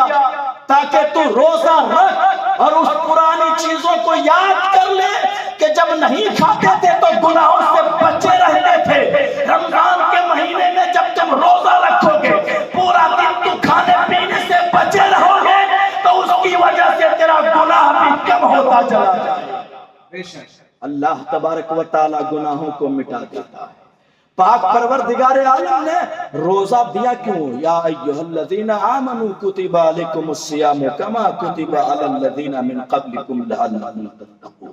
C: تاکہ تو روزہ رکھ اور اس پرانی چیزوں کو یاد کر لے کہ جب نہیں کھاتے تھے تو گناہوں سے بچے رہتے تھے۔ رمضان کے مہینے میں جب تم روزہ رکھو گے، پورا دن تو کھانے پینے سے بچے رہو گے، تو اس کی وجہ سے تیرا گناہ بھی کم ہوتا چلا جائے۔ اللہ تبارک و تعالی گناہوں کو مٹا دیتا ہے۔ پاک پروردگار عالم نے روزہ دیا کیوں؟ یا ایھا الذین آمنوا کتب علیکم الصیام کما کتب علی الذین من قبلکم لعلکم تتقون۔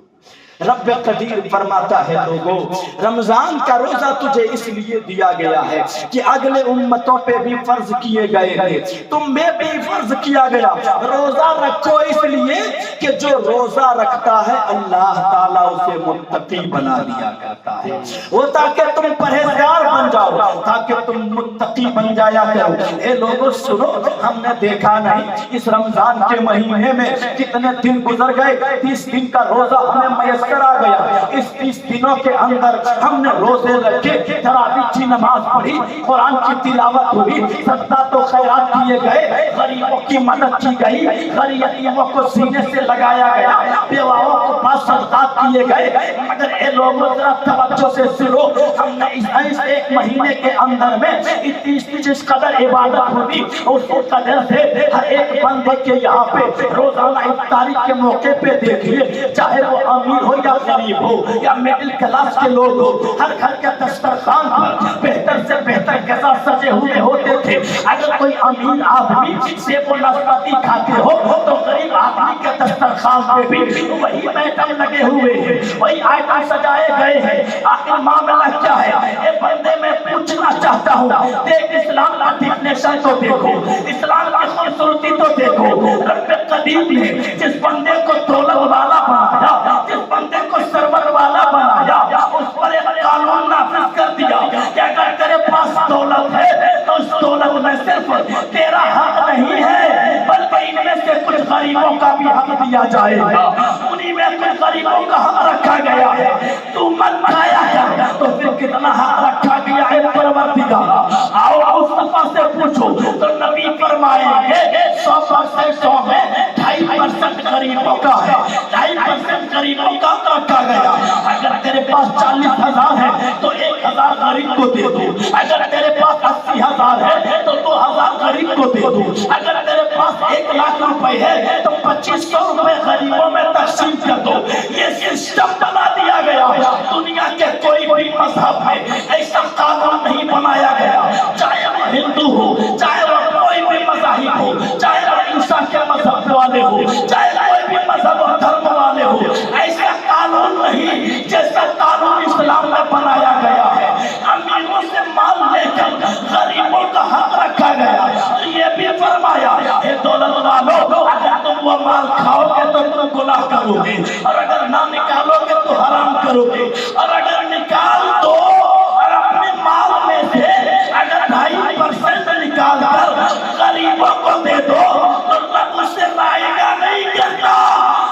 C: رب قدیر فرماتا ہے لوگوں رمضان کا روزہ تجھے اس لیے دیا گیا ہے کہ اگلے امتوں پہ بھی فرض کیے گئے تھے، تم میں بھی فرض کیا گیا۔ روزہ رکھو اس لیے کہ جو روزہ رکھتا ہے اللہ تعالیٰ اسے متقی بنا دیا کرتا ہے، وہ تاکہ تم پرہیزگار بن جاؤ، تاکہ تم متقی بن جایا کرو۔ اے لوگوں سنو، ہم نے دیکھا نہیں اس رمضان کے مہینے میں کتنے دن گزر گئے، 30 دن کا روزہ ہمیں میسر آ گیا۔ اس 30 دنوں کے اندر ہم نے روزے رکھے، تراویح کی نماز پڑھی، قرآن کی تلاوت ہوئی، صدقات و خیرات کیے گئے، غریبوں کی مدد کی گئی، غریب یتیموں کو سینے سے لگایا گیا، بیواؤں کو پاس صدقات کیے گئے۔ مگر اے لوگوں ذرا توجہ سے سنو، ہم نے اس ایک مہینے کے اندر میں اتنی جس قدر عبادت ہوئی اس قدر سے ہر ایک بندے کے یہاں پہ روزانہ افطاری کے موقع پہ دیکھیے، چاہے وہ امیر ہو یا غریب ہو یا مڈل کلاس کے لوگ ہو، ہر گھر کے دسترخوان پر بہتر سے بہتر غذا سجے ہوئے ہوتے تھے۔ اگر کوئی امیر آدمی سیب و ناسپاتی کھاتے ہو تو غریب آدمی کے دسترخوان پہ بھی وہی آئٹم لگے ہوئے ہیں، وہی آئٹم سجائے گئے ہیں۔ آخر معاملہ کیا ہے؟ اے بندے میں پوچھنا چاہتا ہوں، دیکھ اسلام کا ڈیفینیشن تو دیکھو، اسلام کی خوبصورتی تو دیکھو۔ رب قدیر نے جس بندے کو دولت والا بنایا، جس بندے کو سرور والا بنایا، اس پر ایک قانون نافذ کر دیا کہ اگر تیرے پاس دولت ہے تو اس دولت میں صرف تیرا حق نہیں ہے بلکہ ان میں سے کچھ غریبوں کا بھی حق دیا جائے گا، انہی میں کچھ غریبوں کا حق رکھا گیا ہے۔ تو مت کھایا ہے تو پھر کتنا حق رکھا گیا ہے پروردگار؟ آؤ مصطفیٰ سے پوچھو تو نبی فرمائیں گے 100% میں 2.5% غریبوں کا ہے، 2.5% غریبوں کا رکھا گیا۔ اگر تیرے پاس 40,000 ہے تو 1,000 غریب کو دے دو، اگر تیرے پاس 80,000 ہے تو 2,000 غریب کو دے دو، اگر تیرے پاس 1,00,000 روپے ہے تو 2,500 روپے غریبوں میں تقسیم کر دو۔ یہ سسٹم بنا دیا گیا۔ دنیا کے کوئی بھی مذہب میں ایسا قانون نہیں بنایا گیا، چاہے وہ ہندو ہو، چاہے وہ کوئی بھی مذاہب ہو، چاہے وہ عیسیٰ کے مذہب والے ہو، چاہے کوئی بھی مذہب اور دھرم والے ہو، ایسا قانون نہیں جیسا قانون اسلام میں بنایا گیا ہے۔ امیروں سے مال لے کر غریبوں کا حق رکھا گیا۔ یہ بھی فرمایا اے دولت والو، اگر تم وہ مال کھاؤ گے تو تم گناہ کرو گے، اور اگر نہ نکالو گے تو حرام کرو گے، اور اگر نکال دو اور اپنے مال میں سے اگر 2.5% نکال کر غریبوں کو دے دو تو رب اسے رائیگا نہیں کرتا،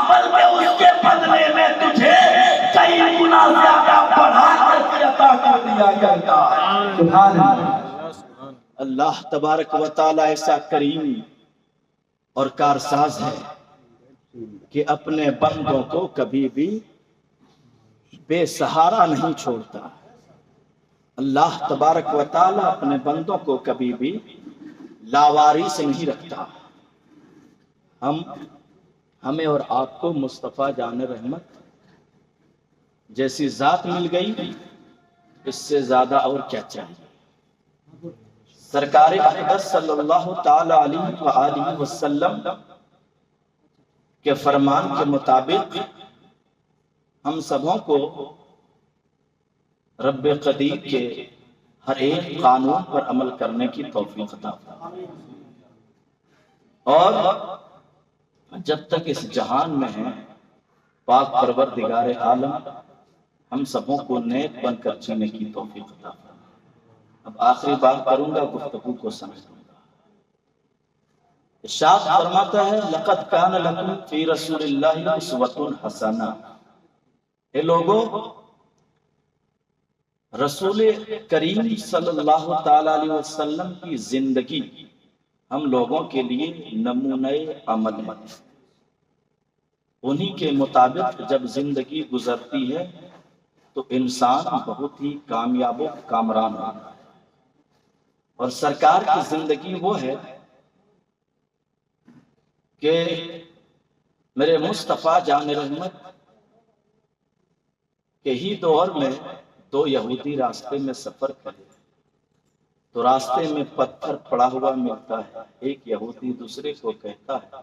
C: بلکہ اس کے بدلے میں تجھے کئی گنا زیادہ بڑھا کر عطا کر دیا کرتا ہے۔
B: سبحان اللہ۔
C: اللہ تبارک و تعالی ایسا کریم اور کارساز ہے کہ اپنے بندوں کو کبھی بھی بے سہارا نہیں چھوڑتا۔ اللہ تبارک و تعالی اپنے بندوں کو کبھی بھی لاوارث نہیں رکھتا۔ ہمیں اور آپ کو مصطفیٰ جان رحمت جیسی ذات مل گئی، اس سے زیادہ اور کیا چاہیے؟ سرکار اقدس صلی اللہ تعالی علیہ وآلہ وسلم کے فرمان کے مطابق ہم سبوں کو رب قدیر کے ہر ایک قانون پر عمل کرنے کی توفیق عطا فرمائے، اور جب تک اس جہان میں ہیں پاک پروردگار عالم ہم سبوں کو نیک بن کر جینے کی توفیق عطا فرمائے۔ اب آخری بات کروں گا، گفتگو کو سمجھوں گا۔ ارشاد فرماتا ہے لقد کان لکم فی رسول اللہ اسوۃ حسنہ۔ اے لوگو، رسول کریم صلی اللہ تعالی علیہ وسلم کی زندگی ہم لوگوں کے لیے نمونۂ عمل ہے۔ انہی کے مطابق جب زندگی گزرتی ہے تو انسان بہت ہی کامیاب و کامران ہوتا ہے۔ اور سرکار کی زندگی وہ ہے کہ میرے مصطفیٰ جان رحمت کے ہی دور میں 2 یہودی راستے میں سفر کرے تو راستے میں پتھر پڑا ہوا ملتا ہے۔ ایک یہودی دوسرے کو کہتا ہے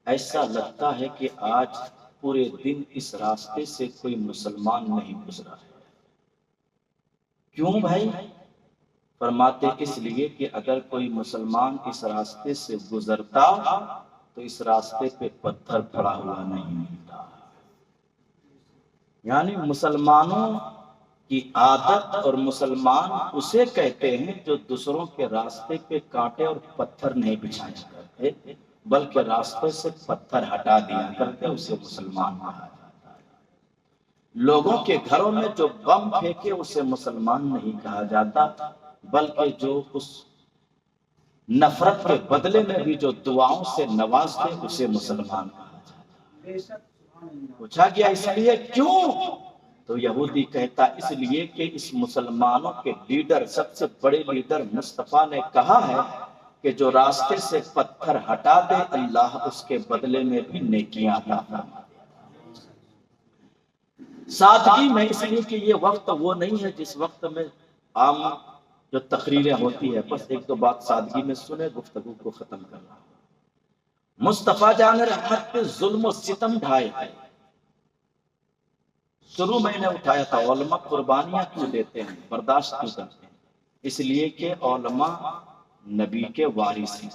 C: ایسا لگتا ہے کہ آج
A: پورے دن اس راستے سے کوئی مسلمان نہیں گزرا ہے۔ کیوں بھائی؟ فرماتے اس لیے کہ اگر کوئی مسلمان اس راستے سے گزرتا تو اس راستے پہ پتھر پڑا ہوا نہیں ملتا۔ یعنی مسلمانوں کی عادت اور مسلمان اسے کہتے ہیں جو دوسروں کے راستے پہ کانٹے اور پتھر نہیں بچھایا کرتے بلکہ راستے سے پتھر ہٹا دیا کرتے، اسے مسلمان کہا جاتا ہے۔ لوگوں کے گھروں میں جو بم پھینکے اسے مسلمان نہیں کہا جاتا بلکہ جو اس نفرت کے بدلے میں بھی جو دعاؤں سے نوازتے اسے مسلمان کہا جاتا ہے۔ پوچھا گیا اس لیے کیوں؟ تو یہودی کہتا اس لیے کہ اس مسلمانوں کے لیڈر، سب سے بڑے لیڈر مصطفیٰ نے کہا ہے کہ جو راستے سے پتھر ہٹا دے اللہ اس کے بدلے میں بھی نیکیاں عطا فرما دے۔ سادگی میں، اس لیے کہ یہ وقت وہ نہیں ہے جس وقت میں عام جو تقریریں ہوتی ہے، بس ایک دو بات سادگی میں سنے، گفتگو کو ختم کر رہا ہوں۔ مصطفیٰ جان رحمت پہ ظلم و ستم ڈھائے ہیں، شروع میں نے اٹھایا تھا علماء قربانیاں کیوں دیتے ہیں، برداشت کیوں کرتے ہیں؟ اس لیے کہ علماء نبی کے وارث ہیں،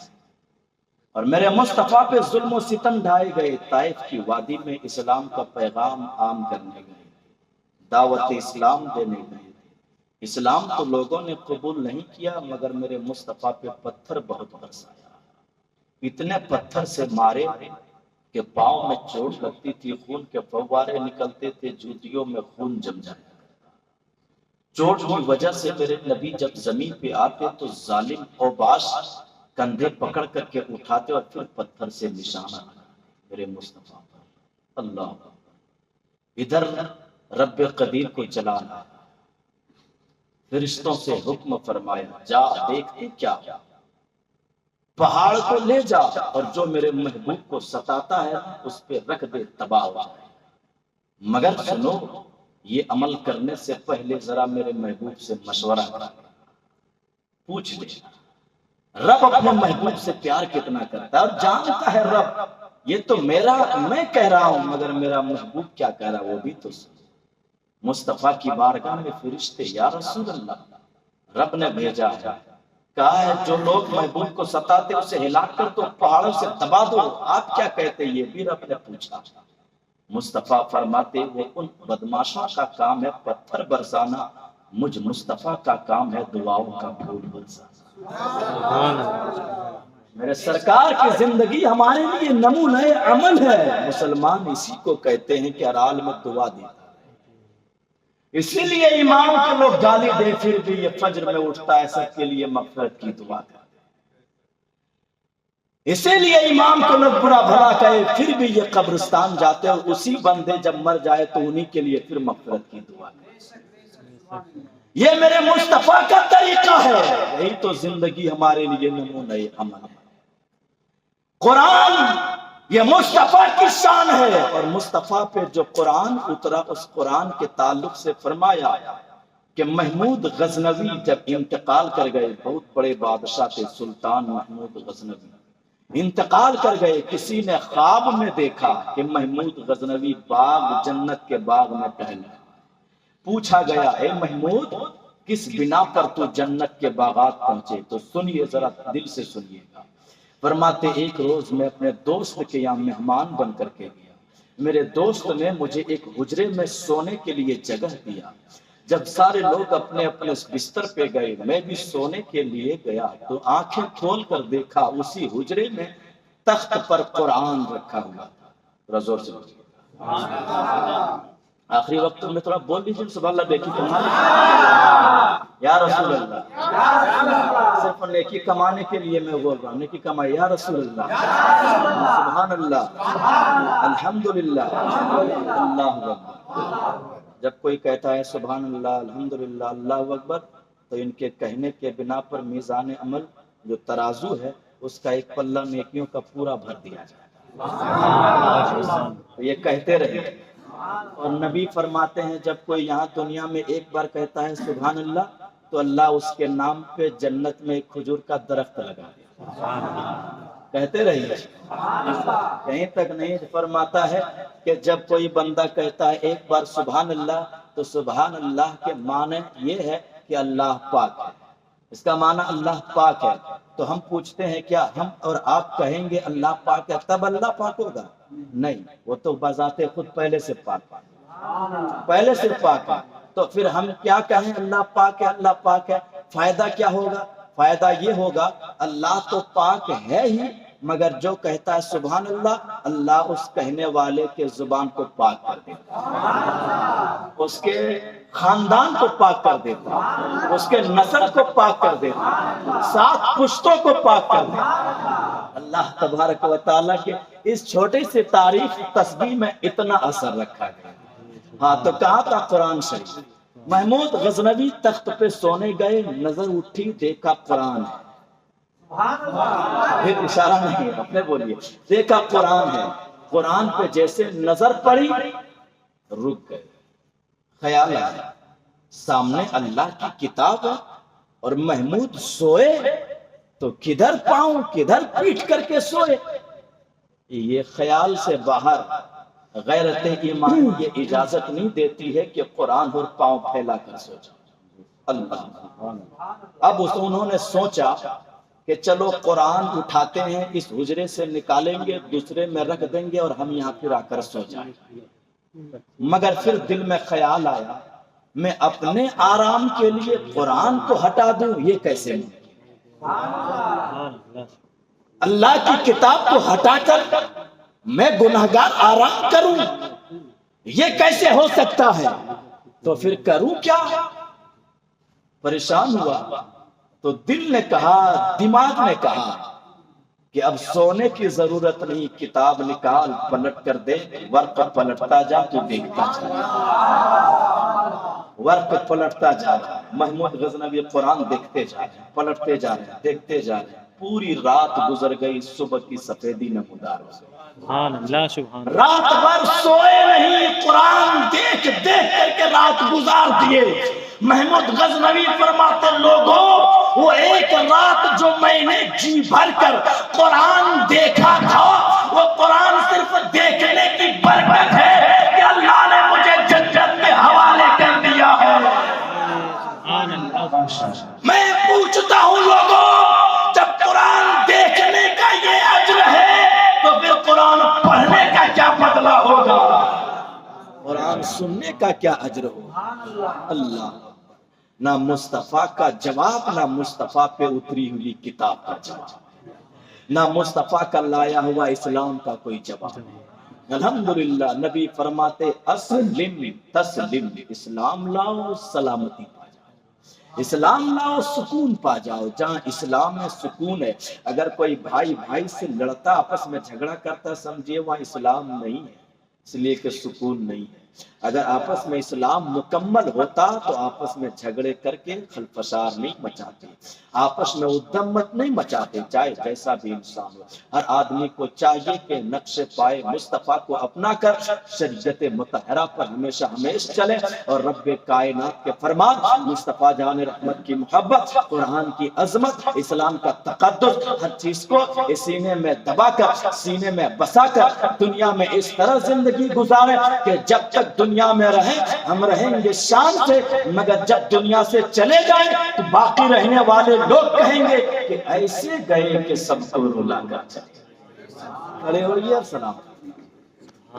A: اور میرے مصطفیٰ پہ ظلم و ستم ڈھائے گئے۔ طائف کی وادی میں اسلام کا پیغام عام کرنے گئے، دعوت اسلام دینے گئے۔ اسلام تو لوگوں نے قبول نہیں کیا مگر میرے مصطفیٰ پہ پتھر بہت برسایا، اتنے پتھر سے مارے کہ پاؤں میں چوٹ لگتی تھی، خون کے فوارے نکلتے تھے، جوتیوں میں خون جم جاتا تھا۔ چوٹ کی وجہ سے میرے نبی جب زمین پہ آتے تو ظالم اوباش کندھے پکڑ کر کے اٹھاتے اور پھر پتھر سے نشانہ میرے مصطفیٰ پر۔ اللہ ادھر رب قدیر کو جلانا، فرشتوں سے حکم فرمایا جا دیکھتے کیا، پہاڑ کو لے جا اور جو میرے محبوب کو ستاتا ہے اس پہ رکھ دے، تباہ ہو جائے۔ مگر سنو، یہ عمل کرنے سے پہلے ذرا میرے محبوب سے مشورہ کرا، پوچھ لے رب اپنے محبوب سے پیار کتنا کرتا ہے، اور جانتا ہے رب یہ تو میں کہہ رہا ہوں مگر میرا محبوب کیا کہہ رہا ہے وہ بھی تو سن۔ مصطفیٰ کی بارگاہ میں فرشتے یا رسول اللہ رب نے بھیجا ہے، کہا ہے جو لوگ محبوب کو ستاتے اسے ہلاک کر دو، پہاڑوں سے دبا دو، آپ کیا کہتے؟ یہ بھی رب نے پوچھا۔ مصطفیٰ فرماتے وہ ان بدماشوں کا کام ہے پتھر برسانا، مجھ مصطفیٰ کا کام ہے دعاؤں کا پھول برسانا۔ میرے سرکار کی زندگی ہمارے لیے نمونہ عمل ہے، مسلمان اسی کو کہتے ہیں کہ ہر حال میں دعا دیتا ہے۔ اسی لیے امام کو لوگ گالی دے پھر بھی یہ فجر میں اٹھتا ہے، سب کے لیے مغفرت کی دعا کرتا ہے۔ اسی لیے امام کو لوگ برا بھلا کہے پھر بھی یہ قبرستان جاتے اور اسی بندے جب مر جائے تو انہی کے لیے پھر مغفرت کی دعا کرتے۔ یہ میرے مصطفیٰ کا طریقہ ہے، یہی تو زندگی ہمارے لیے نمونہ عمل ہے۔ قرآن یہ مصطفیٰ کی شان ہے، اور مصطفیٰ پہ جو قرآن اترا اس قرآن کے تعلق سے فرمایا کہ محمود غزنوی جب انتقال کر گئے، بہت بڑے بادشاہ تھے سلطان محمود غزنوی، انتقال کر گئے، کسی نے خواب میں دیکھا کہ محمود غزنوی باغ جنت کے باغ میں ٹہل رہا ہے۔ پوچھا گیا اے محمود کس بنا پر تو جنت کے باغات پہنچے؟ تو سنیے ذرا دل سے سنیے گا۔ فرماتے ایک روز میں اپنے دوست کے یہاں مہمان بن کر کے گیا، میرے دوست نے مجھے ایک حجرے میں سونے کے لیے جگہ دیا، جب سارے لوگ اپنے اپنے بستر پہ گئے میں بھی سونے کے لیے گیا تو آنکھیں کھول کر دیکھا اسی حجرے میں تخت پر قرآن رکھا ہوا تھا۔ زور سے آخری وقت میں تھوڑا بول دیجیے سبحان اللہ، دیکھی کمانے یا رسول اللہ، صرف نیکی کمانے کے لیے میں بول رہا ہوں، نیکی کمائے یا رسول اللہ، سبحان اللہ، الحمدللہ، اللہ اکبر۔ جب کوئی کہتا ہے سبحان اللہ، الحمدللہ، اللہ اکبر، تو ان کے کہنے کے بنا پر میزان عمل جو ترازو ہے اس کا ایک پلہ نیکیوں کا پورا بھر دیا جائے۔ تو یہ کہتے رہے، اور نبی فرماتے ہیں جب کوئی یہاں دنیا میں ایک بار کہتا ہے سبحان اللہ تو اللہ اس کے نام پہ جنت میں ایک کھجور کا درخت لگا دیا۔
C: کہتے رہیے، کہیں تک نہیں فرماتا ہے کہ جب کوئی بندہ کہتا ہے ایک بار سبحان اللہ، تو سبحان اللہ کے معنی یہ ہے کہ اللہ پاک ہے، اس کا معنی اللہ پاک ہے۔ تو ہم پوچھتے ہیں کیا ہم اور آپ کہیں گے اللہ پاک ہے تب اللہ پاک ہوگا؟ نہیں، وہ تو بذات خود پہلے سے پاک ہے، پہلے سے پاک ہے۔ تو پھر ہم کیا کہیں اللہ پاک ہے، اللہ پاک ہے، فائدہ کیا ہوگا؟ فائدہ یہ ہوگا اللہ تو پاک ہے ہی، مگر جو کہتا ہے سبحان اللہ، اللہ اس کہنے والے کے زبان کو پاک کر دیتا ہے، اس کے خاندان کو پاک کر دیتا ہے، اس کے نسل کو پاک کر دیتا ہے، 7 پشتوں کو پاک کر دیتا ہے۔ اللہ تبارک و تعالیٰ کے اس چھوٹی سی تعریف تسبیح میں اتنا اثر رکھا گیا۔ ہاں تو کہا تھا قرآن شریف، محمود غزنوی تخت پہ سونے گئے، نظر اٹھی دیکھا قرآن ہے، پھر اشارہ نہیں ہے، اپنے بولیے، دیکھا قرآن ہے، قرآن پہ جیسے نظر پڑی رک گئے، خیال آیا سامنے اللہ کی کتاب ہے اور محمود سوئے تو کدھر پاؤں کدھر پیٹ کر کے سوئے۔ یہ خیال سے باہر غیرت ایمان یہ اجازت نہیں دیتی ہے کہ قرآن اور پاؤں پھیلا کر سو جائے۔ اللہ اب انہوں نے سوچا کہ چلو قرآن اٹھاتے ہیں، اس حجرے سے نکالیں گے، دوسرے میں رکھ دیں گے اور ہم یہاں پھر آ کر سو جائیں۔ مگر پھر دل میں خیال آیا میں اپنے آرام کے لیے قرآن کو ہٹا دوں، یہ کیسے ممکن؟ اللہ کی کتاب کو ہٹا کر میں گناہگار آرام کروں، یہ کیسے ہو سکتا ہے؟ تو پھر کروں کیا؟ پریشان ہوا تو دل نے کہا، دماغ نے کہا کہ اب سونے کی ضرورت نہیں، کتاب نکال پلٹ کر دے، ورق پلٹتا جا تو دیکھتا جا، ورق پلٹتا جا رہا ہے۔ محمود غزنوی قرآن دیکھتے جا رہے ہیں، پلٹتے جا رہے ہیں، دیکھتے جا رہے ہیں، پوری رات گزر گئی، صبح کی سفیدی نمودار ہو گئی۔
E: سبحان اللہ، سبحان اللہ۔
C: رات بھر سوئے نہیں، قرآن دیکھ دیکھ کر کے رات گزار دیے۔ محمود غزنوی فرماتے لوگوں، وہ ایک رات جو میں نے جی بھر کر قرآن دیکھا تھا، وہ قرآن صرف دیکھنے کی برکت ہے کہ اللہ نے مجھے جنت کے حوالے کر دیا ہے۔
E: سبحان اللہ۔
C: میں پوچھتا ہوں لوگوں، جب قرآن دیکھنے کا یہ اجر ہے تو پھر قرآن پڑھنے کا کیا بدلہ ہوگا؟ قرآن سننے کا کیا اجر ہوگا؟ اللہ نہ مصطفیٰ کا جواب، نہ مصطفیٰ پہ اتری ہوئی کتاب کا جواب، نہ مصطفیٰ کا لایا ہوا اسلام کا کوئی جواب۔ الحمدللہ نبی فرماتے اسلم تسلم، اسلام لاؤ سلامتی پا جاؤ، اسلام لاؤ سکون پا جاؤ۔ جہاں اسلام میں سکون ہے، اگر کوئی بھائی بھائی سے لڑتا، آپس میں جھگڑا کرتا، سمجھے وہاں اسلام نہیں ہے، اس لیے کہ سکون نہیں ہے۔ اگر آپس میں اسلام مکمل ہوتا تو آپس میں جھگڑے کر کے خلفشار نہیں مچاتے، آپس میں ادمت نہیں مچاتے، چاہے جیسا بھی انسان ہو۔ ہر آدمی کو چاہیے کہ نقش پائے مصطفیٰ کو اپنا کر شریعت مطہرہ پر ہمیشہ ہمیشہ چلے، اور رب کائنات کے فرمان، مصطفیٰ جان رحمت کی محبت، قرآن کی عظمت، اسلام کا تقدس، ہر چیز کو سینے میں دبا کر، سینے میں بسا کر دنیا میں اس طرح زندگی گزارے کہ جب تک دنیا میں رہیں ہم رہیں گے شان سے، مگر جب دنیا سے چلے جائیں تو باقی رہنے والے لوگ کہیں گے کہ ایسے گئے کہ سب کو رلا کر چلے۔ کھڑے ہوئیے، السلام۔